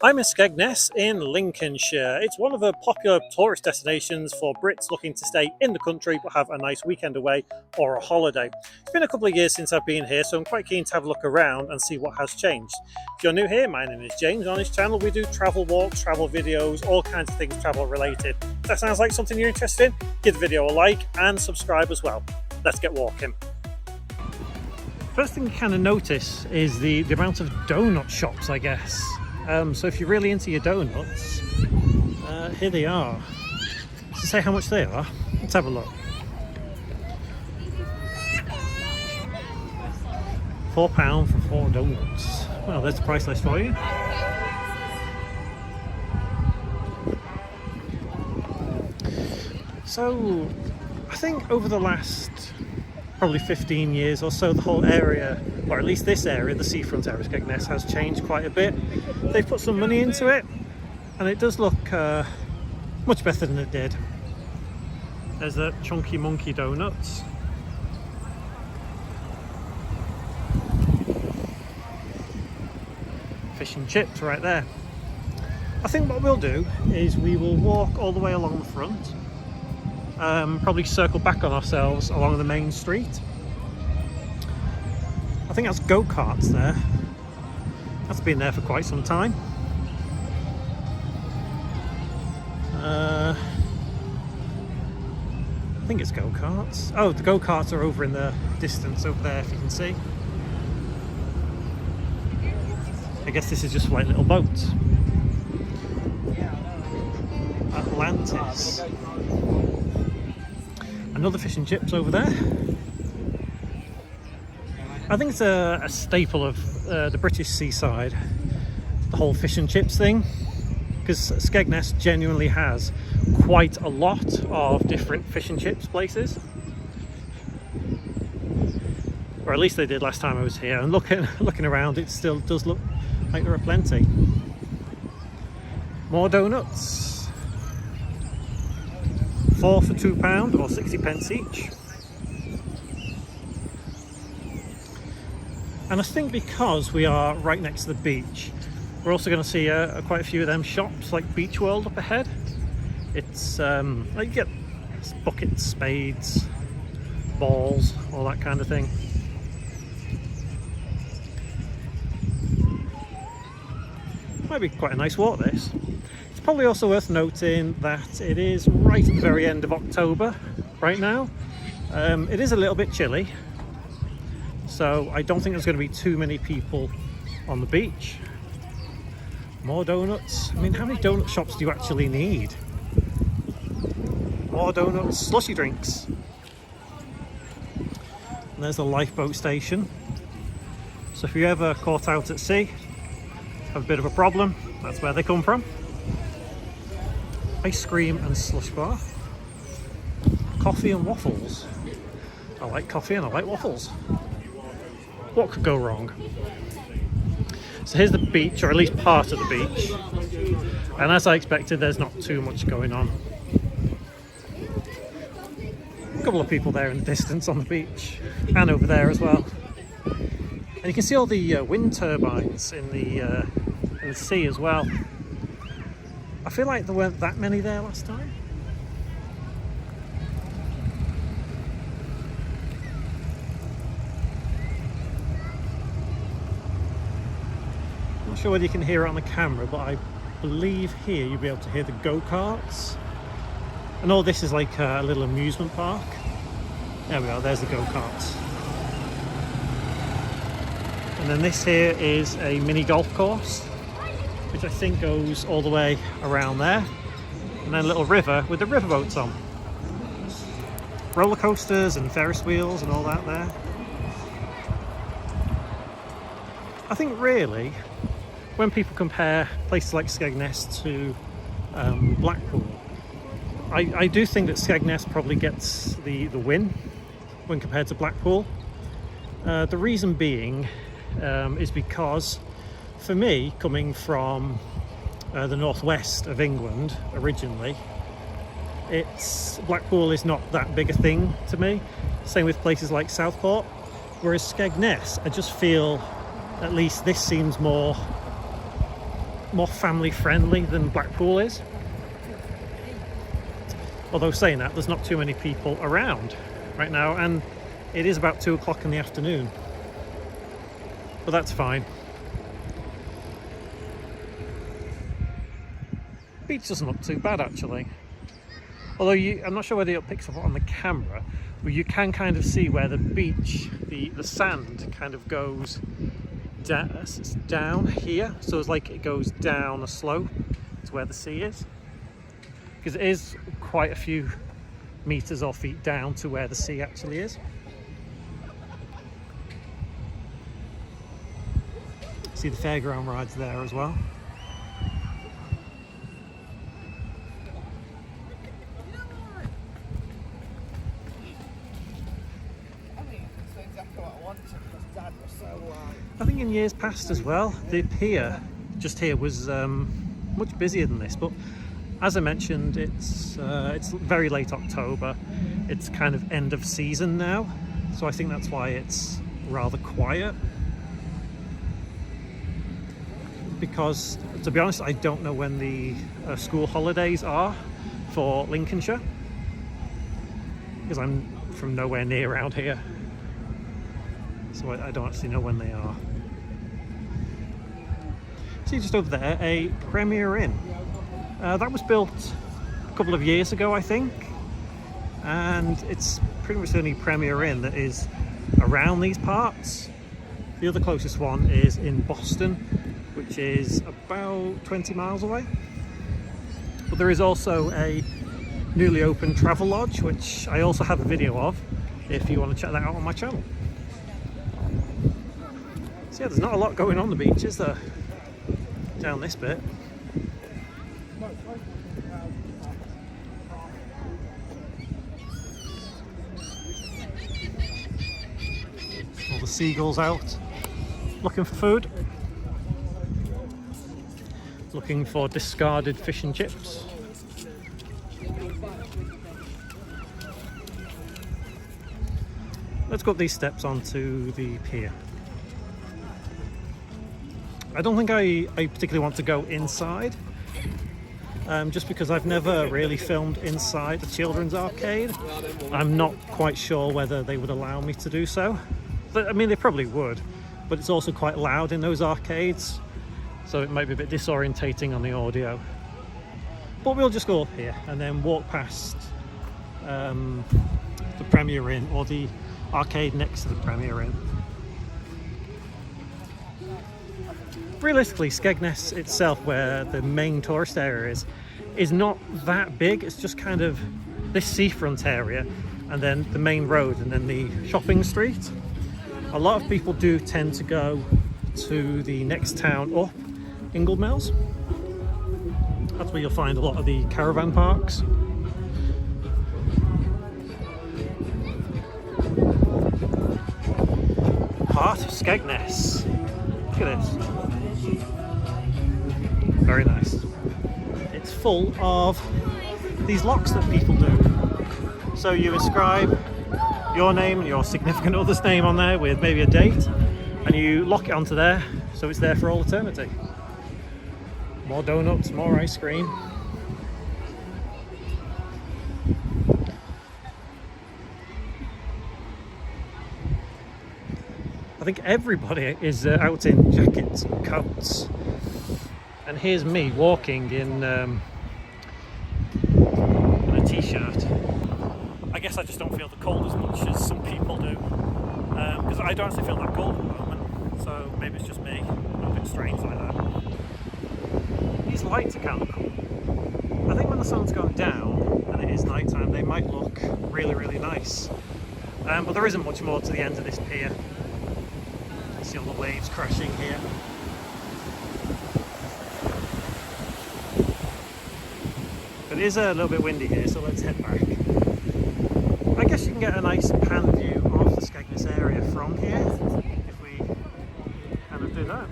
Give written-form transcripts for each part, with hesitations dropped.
I'm in Skegness in Lincolnshire. It's one of the popular tourist destinations for Brits looking to stay in the country but have a nice weekend away or a holiday. It's been a couple of years since I've been here, so I'm quite keen to have a look around and see what has changed. If you're new here, my name is James. On this channel we do travel walks, travel videos, all kinds of things travel related. If that sounds like something you're interested in, give the video a like and subscribe as well. Let's get walking. First thing you kind of notice is the amount of donut shops, I guess. So if you're really into your donuts, here they are. Does it say how much they are? Let's have a look. £4 for 4 donuts. Well, there's the price list for you. So I think over the last probably 15 years or so, the whole area, or at least this area, the seafront area of Skegness, has changed quite a bit. They've put some money into it and it does look much better than it did. There's the Chunky Monkey donuts. Fish and chips right there. I think what we'll do is we will walk all the way along the front, probably circle back on ourselves along the main street. I think that's go-karts there. That's been there for quite some time. I think it's go-karts. Oh, the go-karts are over in the distance over there, if you can see. I guess this is just like little boats. Atlantis. Another fish and chips over there. I think it's a staple of the British seaside, the whole fish and chips thing, because Skegness genuinely has quite a lot of different fish and chips places, or at least they did last time I was here. And looking around, it still does look like there are plenty. More donuts. 4 for £2 or 60 pence each. And I think because we are right next to the beach, we're also going to see quite a few of them shops like Beach World up ahead. It's like you get buckets, spades, balls, all that kind of thing. Might be quite a nice walk, this. It's probably also worth noting that it is right at the very end of October right now. It is a little bit chilly, so I don't think there's going to be too many people on the beach. More donuts. I mean, how many donut shops do you actually need? More donuts, slushy drinks. And there's the lifeboat station. So if you're ever caught out at sea, have a bit of a problem, that's where they come from. Ice cream and slush bar. Coffee and waffles. I like coffee and I like waffles. What could go wrong? So here's the beach, or at least part of the beach. And as I expected, there's not too much going on. A couple of people there in the distance on the beach, and over there as well. And you can see all the wind turbines in the sea as well. I feel like there weren't that many there last time. I'm not sure whether you can hear it on the camera, but I believe here you'll be able to hear the go-karts. And all this is like a little amusement park. There we are, there's the go-karts. And then this here is a mini golf course, which I think goes all the way around there. And then a little river with the riverboats on. Roller coasters and Ferris wheels and all that there. I think really, when people compare places like Skegness to Blackpool, I do think that Skegness probably gets the win when compared to Blackpool. The reason being is because, for me, coming from the northwest of England originally, Blackpool is not that big a thing to me. Same with places like Southport. Whereas Skegness, I just feel, at least this seems more more family friendly than Blackpool is. Although saying that, there's not too many people around right now, and it is about 2 o'clock in the afternoon. But that's fine. Beach doesn't look too bad actually. Although I'm not sure whether it picks up on the camera, but you can kind of see where the beach, the sand kind of goes down here. So it's like it goes down a slope to where the sea is. Because it is quite a few meters or feet down to where the sea actually is. See the fairground rides there as well. I think in years past as well, the pier just here was much busier than this, but as I mentioned, it's very late October. It's kind of end of season now, so I think that's why it's rather quiet. Because, to be honest, I don't know when the school holidays are for Lincolnshire, because I'm from nowhere near around here, so I don't actually know when they are. See just over there, a Premier Inn. That was built a couple of years ago, I think, and it's pretty much the only Premier Inn that is around these parts. The other closest one is in Boston, which is about 20 miles away. But there is also a newly opened travel lodge, which I also have a video of if you want to check that out on my channel. So yeah, there's not a lot going on the beach, is there? Down this bit. All the seagulls out looking for food, looking for discarded fish and chips. Let's go up these steps onto the pier. I don't think I particularly want to go inside, just because I've never really filmed inside a children's arcade. I'm not quite sure whether they would allow me to do so. I mean, they probably would, but it's also quite loud in those arcades, so it might be a bit disorientating on the audio. But we'll just go up here and then walk past the Premier Inn, or the arcade next to the Premier Inn. Realistically, Skegness itself, where the main tourist area is not that big. It's just kind of this seafront area, and then the main road, and then the shopping street. A lot of people do tend to go to the next town up, Inglemills. That's where you'll find a lot of the caravan parks. Heart of Skegness. Look at this. Very nice. It's full of these locks that people do. So you inscribe your name and your significant other's name on there with maybe a date, and you lock it onto there, so it's there for all eternity. More donuts, more ice cream. I think everybody is out in jackets and coats. And here's me walking in a t-shirt. I guess I just don't feel the cold as much as some people do, because I don't actually feel that cold at the moment, so maybe it's just me. I'm a bit strange like that. These lights are kind of cool. I think when the sun's gone down and it is night time, they might look really, really nice. But there isn't much more to the end of this pier. You see all the waves crashing here. But it is a little bit windy here, so let's head back. I guess you can get a nice pan view of the Skegness area from here, if we kind of do that.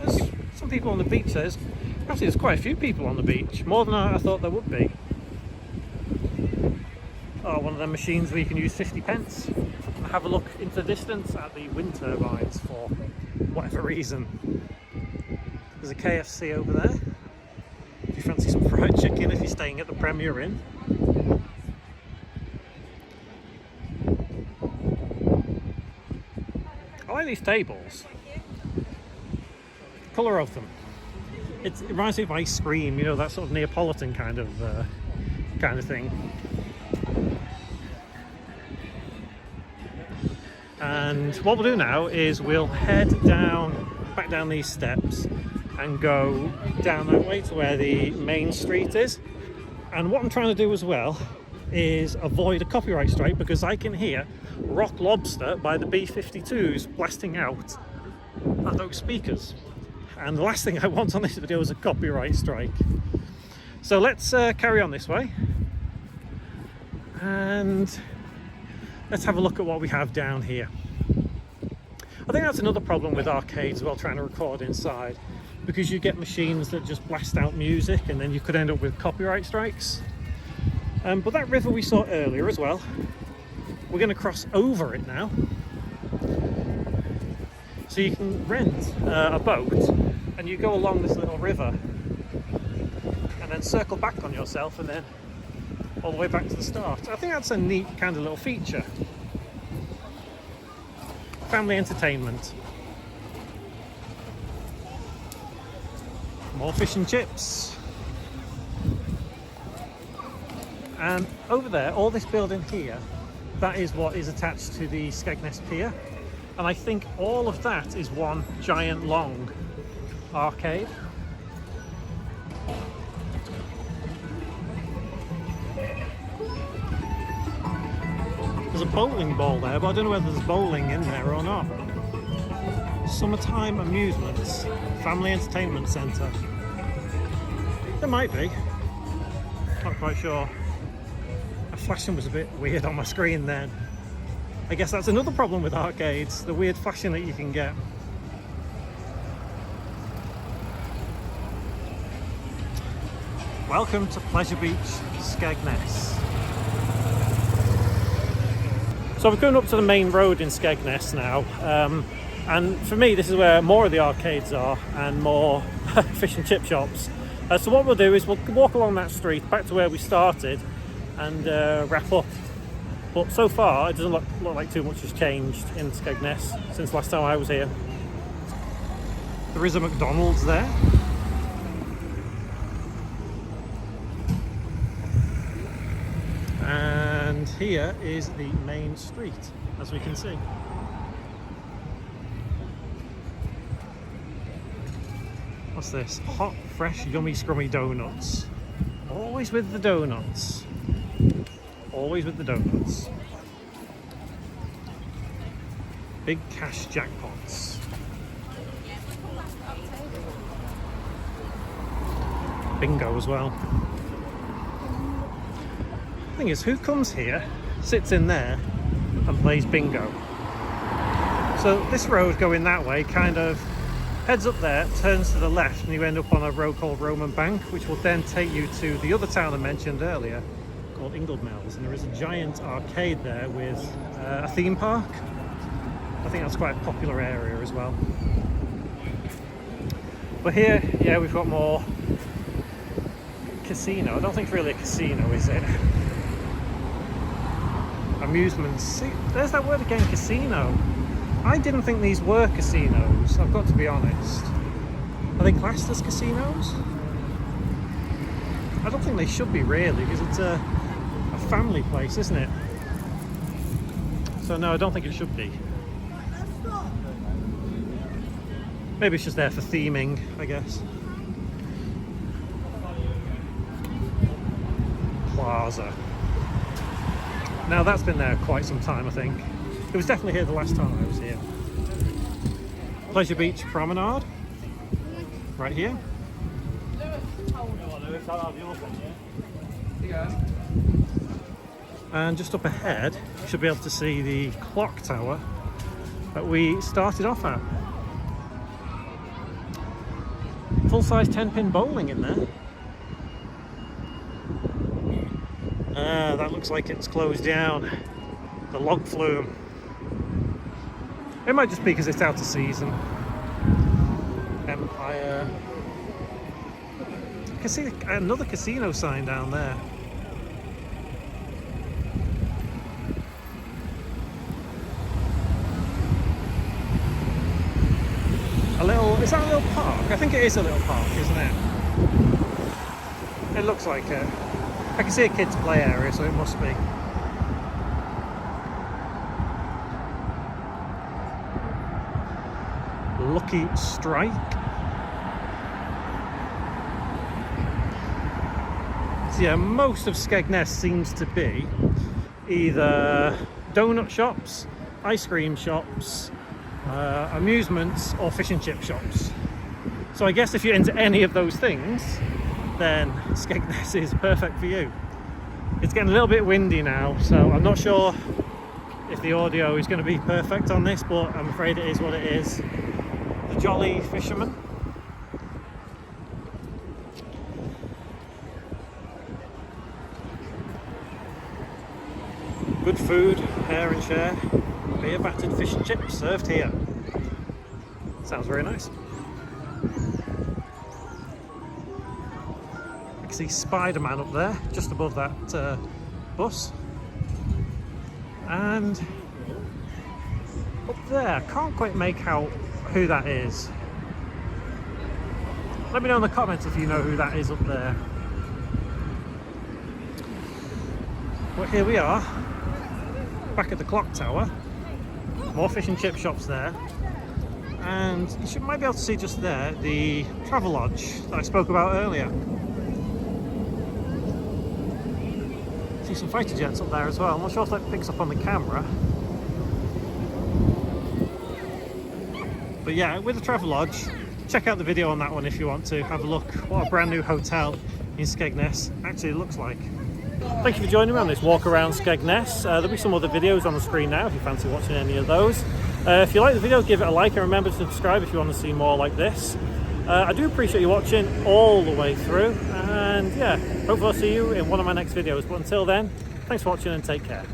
There's some people on the beach. There's quite a few people on the beach, more than I thought there would be. Oh, one of them machines where you can use 50 pence and have a look into the distance at the wind turbines for whatever reason. There's a KFC over there. If you fancy some fried chicken, if you're staying at the Premier Inn. I like these tables. The colour of them. It reminds me of ice cream, you know, that sort of Neapolitan kind of thing. And what we'll do now is we'll head back down these steps and go down that way to where the main street is. And what I'm trying to do as well is avoid a copyright strike, because I can hear Rock Lobster by the B-52s blasting out at those speakers. And the last thing I want on this video is a copyright strike. So let's carry on this way. And let's have a look at what we have down here. I think that's another problem with arcades while trying to record inside, because you get machines that just blast out music and then you could end up with copyright strikes. But that river we saw earlier as well, we're going to cross over it now. So you can rent a boat and you go along this little river and then circle back on yourself and then all the way back to the start. I think that's a neat kind of little feature. Family entertainment. More fish and chips. And over there, all this building here, that is what is attached to the Skegness Pier. And I think all of that is one giant long arcade. There's a bowling ball there, but I don't know whether there's bowling in there or not. Summertime Amusements, Family Entertainment Centre. There might be. Not quite sure. The flashing was a bit weird on my screen then. I guess that's another problem with arcades, the weird flashing that you can get. Welcome to Pleasure Beach, Skegness. So we're going up to the main road in Skegness now, and for me this is where more of the arcades are and more fish and chip shops. So what we'll do is we'll walk along that street back to where we started and wrap up. But so far, it doesn't look like too much has changed in Skegness since last time I was here. There is a McDonald's there. And here is the main street, as we can see. What's this? Hot, fresh, yummy, scrummy donuts. Always with the donuts. Always with the donuts. Big cash jackpots. Bingo as well. The thing is, who comes here, sits in there and plays bingo? So this road going that way kind of heads up there, turns to the left, and you end up on a road called Roman Bank, which will then take you to the other town I mentioned earlier, called Inglemells, and there is a giant arcade there with a theme park. I think that's quite a popular area as well. But here, yeah, we've got more casino. I don't think it's really a casino, is it? Amusements. See, there's that word again, casino. I didn't think these were casinos, I've got to be honest. Are they classed as casinos? I don't think they should be really, because it's a family place, isn't it? So no, I don't think it should be. Maybe it's just there for theming, I guess. Plaza. Now that's been there quite some time, I think. It was definitely here the last time I was here. Pleasure Beach Promenade. Right here. And just up ahead, you should be able to see the clock tower that we started off at. Full-size 10-pin bowling in there. That looks like it's closed down. The log flume. It might just be because it's out of season. Empire. I can see another casino sign down there. Is that a little park? I think it is a little park, isn't it? It looks like it. I can see a kids' play area, so it must be. Lucky Strike. So yeah, most of Skegness seems to be either donut shops, ice cream shops, amusements or fish and chip shops. So I guess if you're into any of those things, then Skegness is perfect for you. It's getting a little bit windy now, so I'm not sure if the audio is going to be perfect on this, but I'm afraid it is what it is. The Jolly Fisherman. Good food, pair and share, beer battered fish and chips served here. Sounds very nice. I can see Spider-Man up there, just above that bus. And up there, I can't quite make out who that is. Let me know in the comments if you know who that is up there. But here we are, back at the clock tower. More fish and chip shops there. And you might be able to see just there the travel lodge that I spoke about earlier. See some fighter jets up there as well. I'm not sure if that picks up on the camera. But yeah, with the travel lodge, check out the video on that one if you want to have a look what a brand new hotel in Skegness actually looks like. Thank you for joining me on this walk around Skegness. There'll be some other videos on the screen now if you fancy watching any of those. If you like the video, give it a like and remember to subscribe if you want to see more like this. I do appreciate you watching all the way through, and yeah, hopefully I'll see you in one of my next videos. But until then, thanks for watching and take care.